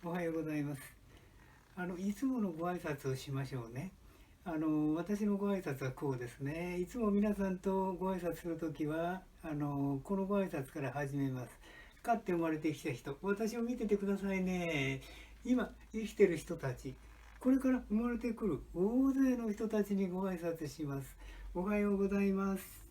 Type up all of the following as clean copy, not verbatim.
おはようございます。いつものご挨拶をしましょうね。私のご挨拶はこうですね。いつも皆さんとご挨拶するときは、このご挨拶から始めます。かって生まれてきた人、私を見ててくださいね。今、生きてる人たち、これから生まれてくる大勢の人たちにご挨拶します。おはようございます。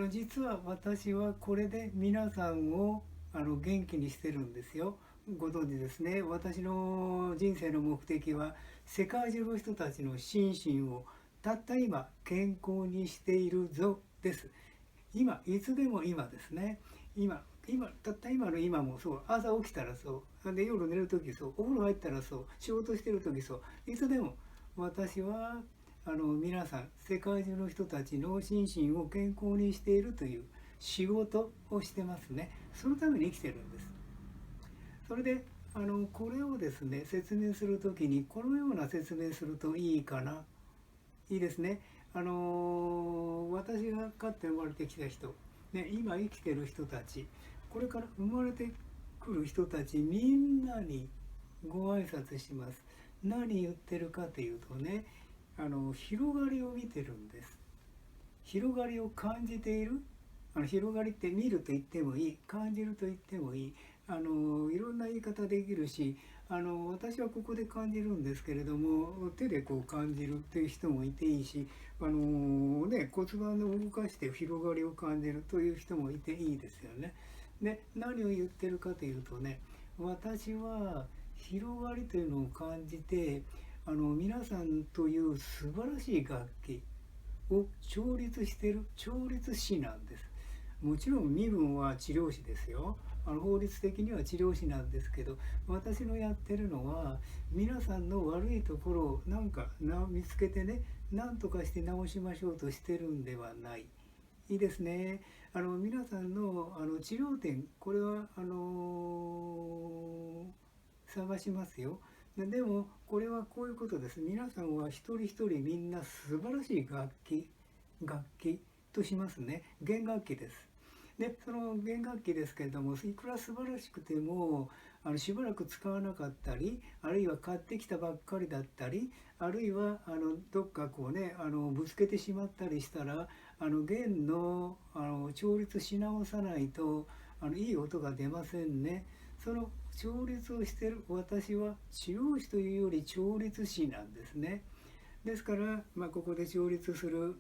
実は私はこれで皆さんを元気にしてるんですよ。ご存知ですね。私の人生の目的は世界中の人たちの心身をたった今健康にしているぞです。今、いつでも今ですね。今、たった今の今もそう、朝起きたらそう、で夜寝るときそう、お風呂入ったらそう、仕事してるときそう、いつでも私は皆さん、世界中の人たちの心身を健康にしているという仕事をしてますね。そのために生きてるんです。それで、これをですね、説明するときに、このような説明するといいかな。いいですね。私がかって生まれてきた人、ね、今生きてる人たち、これから生まれてくる人たちみんなにご挨拶します。何言ってるかというとね、広がりを見てるんです。広がりを感じている。広がりって見ると言ってもいい、感じると言ってもいい、いろんな言い方できるし、私はここで感じるんですけれども、手でこう感じるっていう人もいていいし、骨盤を動かして広がりを感じるという人もいていいですよね。で、何を言ってるかというとね、私は広がりというのを感じて、皆さんという素晴らしい楽器を調律している調律師なんです。もちろん身分は治療師ですよ。法律的には治療師なんですけど、私のやってるのは皆さんの悪いところをなんか見つけてね、何とかして直しましょうとしてるんではない。いいですね。皆さんの治療点、これは探しますよ。でもこれはこういうことです。皆さんは一人一人みんな素晴らしい楽器としますね。弦楽器です。でその弦楽器ですけれども、いくら素晴らしくてもしばらく使わなかったり、あるいは買ってきたばっかりだったり、あるいはどっかこうねぶつけてしまったりしたら、弦の調律し直さないといい音が出ませんね。その調律をしている私は治療師というより調律師なんですね。ですから、ここで調律する、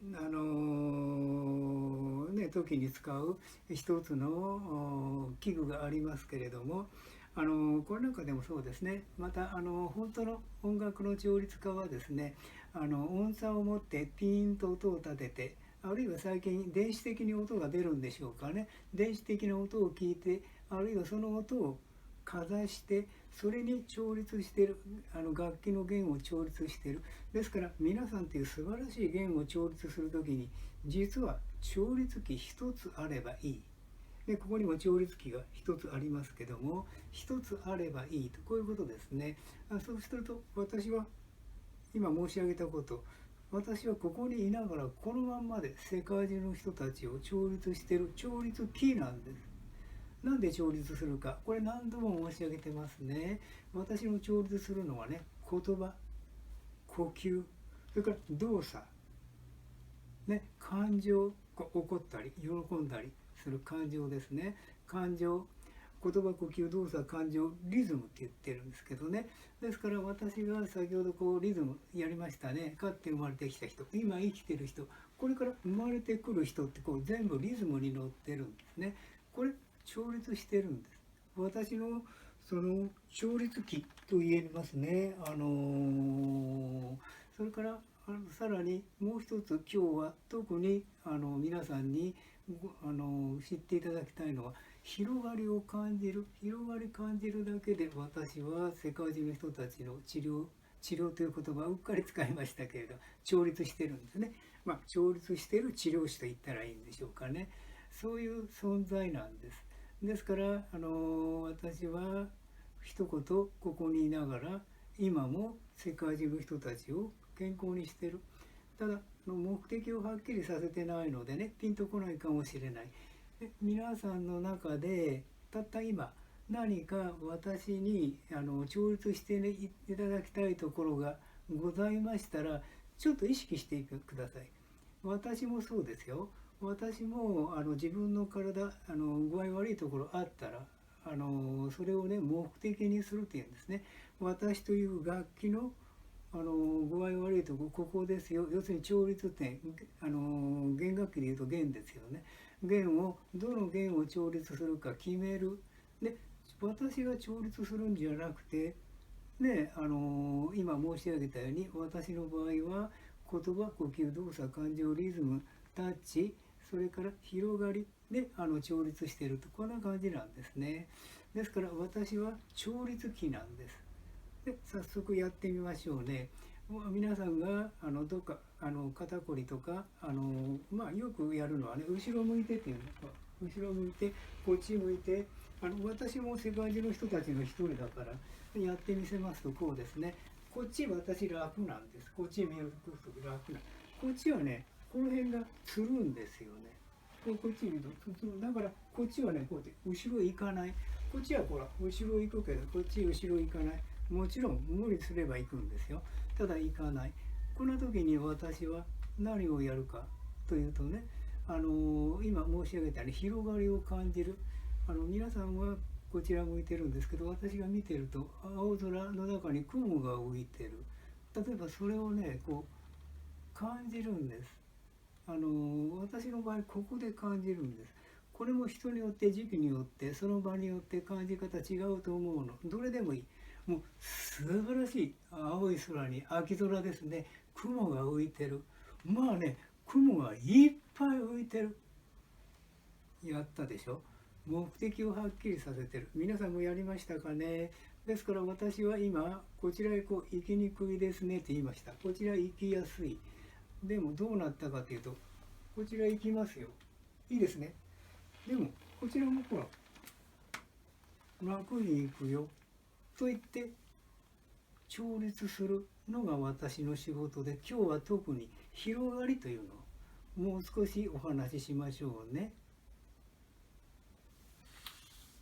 時に使う一つの器具がありますけれども、これなんかでもそうですね。また本当の音楽の調律家はですね、音叉を持ってピーンと音を立てて、あるいは最近電子的に音が出るんでしょうかね。電子的な音を聞いて、あるいはその音をかざして、それに調律している、楽器の弦を調律している。ですから皆さんという素晴らしい弦を調律する時に、実は調律器一つあればいい。でここにも調律器が一つありますけども、一つあればいいと、こういうことですね。そうすると私は今申し上げたこと、私はここにいながらこのまんまで世界中の人たちを調律している調律器なんです。なんで調律するか、これ何度も申し上げてますね。私の調律するのはね、言葉、呼吸、それから動作、ね、感情、怒ったり喜んだりする感情ですね。感情、言葉、呼吸、動作、感情、リズムって言ってるんですけどね。ですから私が先ほどこうリズムやりましたね。かって生まれてきた人、今生きてる人、これから生まれてくる人ってこう全部リズムに乗ってるんですね。これ調律してるんです。私のその調律器と言えますね。それからさらにもう一つ、今日は特に皆さんに知っていただきたいのは、広がりを感じる。広がり感じるだけで私は世界中の人たちの治療という言葉をうっかり使いましたけれど、調律してるんですね。調律している治療師と言ったらいいんでしょうかね。そういう存在なんです。ですから私は一言ここにいながら今も世界中の人たちを健康にしてる。ただ目的をはっきりさせてないのでね、ピンとこないかもしれない。で皆さんの中でたった今何か私に調律して、ね、いただきたいところがございましたら、ちょっと意識してください。私もそうですよ。私も自分の体具合悪いところあったらそれをね目的にするっていうんですね。私という楽器の具合悪いとここですよ。要するに調律点弦楽器でいうと弦ですよね。弦をどの弦を調律するか決める。で私が調律するんじゃなくてね、今申し上げたように私の場合は言葉、呼吸、動作、感情、リズム、タッチ、それから広がりで調律していると、こんな感じなんですね。ですから私は調律器なんです。で早速やってみましょうね。皆さんがどっか肩こりとかよくやるのはね、後ろ向いてっていうの、後ろ向いてこっち向いて私も世界中の人たちの一人だからやってみせますと、こうですね。こっち私楽なんです。こっち見ると楽な。こっちはね、この辺がつるんですよね。こっち見るとつる。だからこっちはね、こうやって後ろ行かない。こっちはほら後ろ行くけど、こっち後ろ行かない。もちろん無理すれば行くんですよ。ただ行かない。この時に私は何をやるかというとね、今申し上げたように広がりを感じる。皆さんはこちら向いてるんですけど、私が見てると青空の中に雲が浮いてる。例えばそれをねこう感じるんです。私の場合ここで感じるんです。これも人によって時期によってその場によって感じ方違うと思うの。どれでもいい。もう素晴らしい青い空に秋空ですね。雲が浮いてる。まあね、雲がいっぱい浮いてる。やったでしょ。目的をはっきりさせてる。皆さんもやりましたかね。ですから私は今こちらへこう行きにくいですねって言いました。こちら行きやすい。でもどうなったかというと、こちら行きますよ。いいですね。でもこちらもほら楽に行くよと言って調律するのが私の仕事で、今日は特に広がりというのをもう少しお話ししましょうね。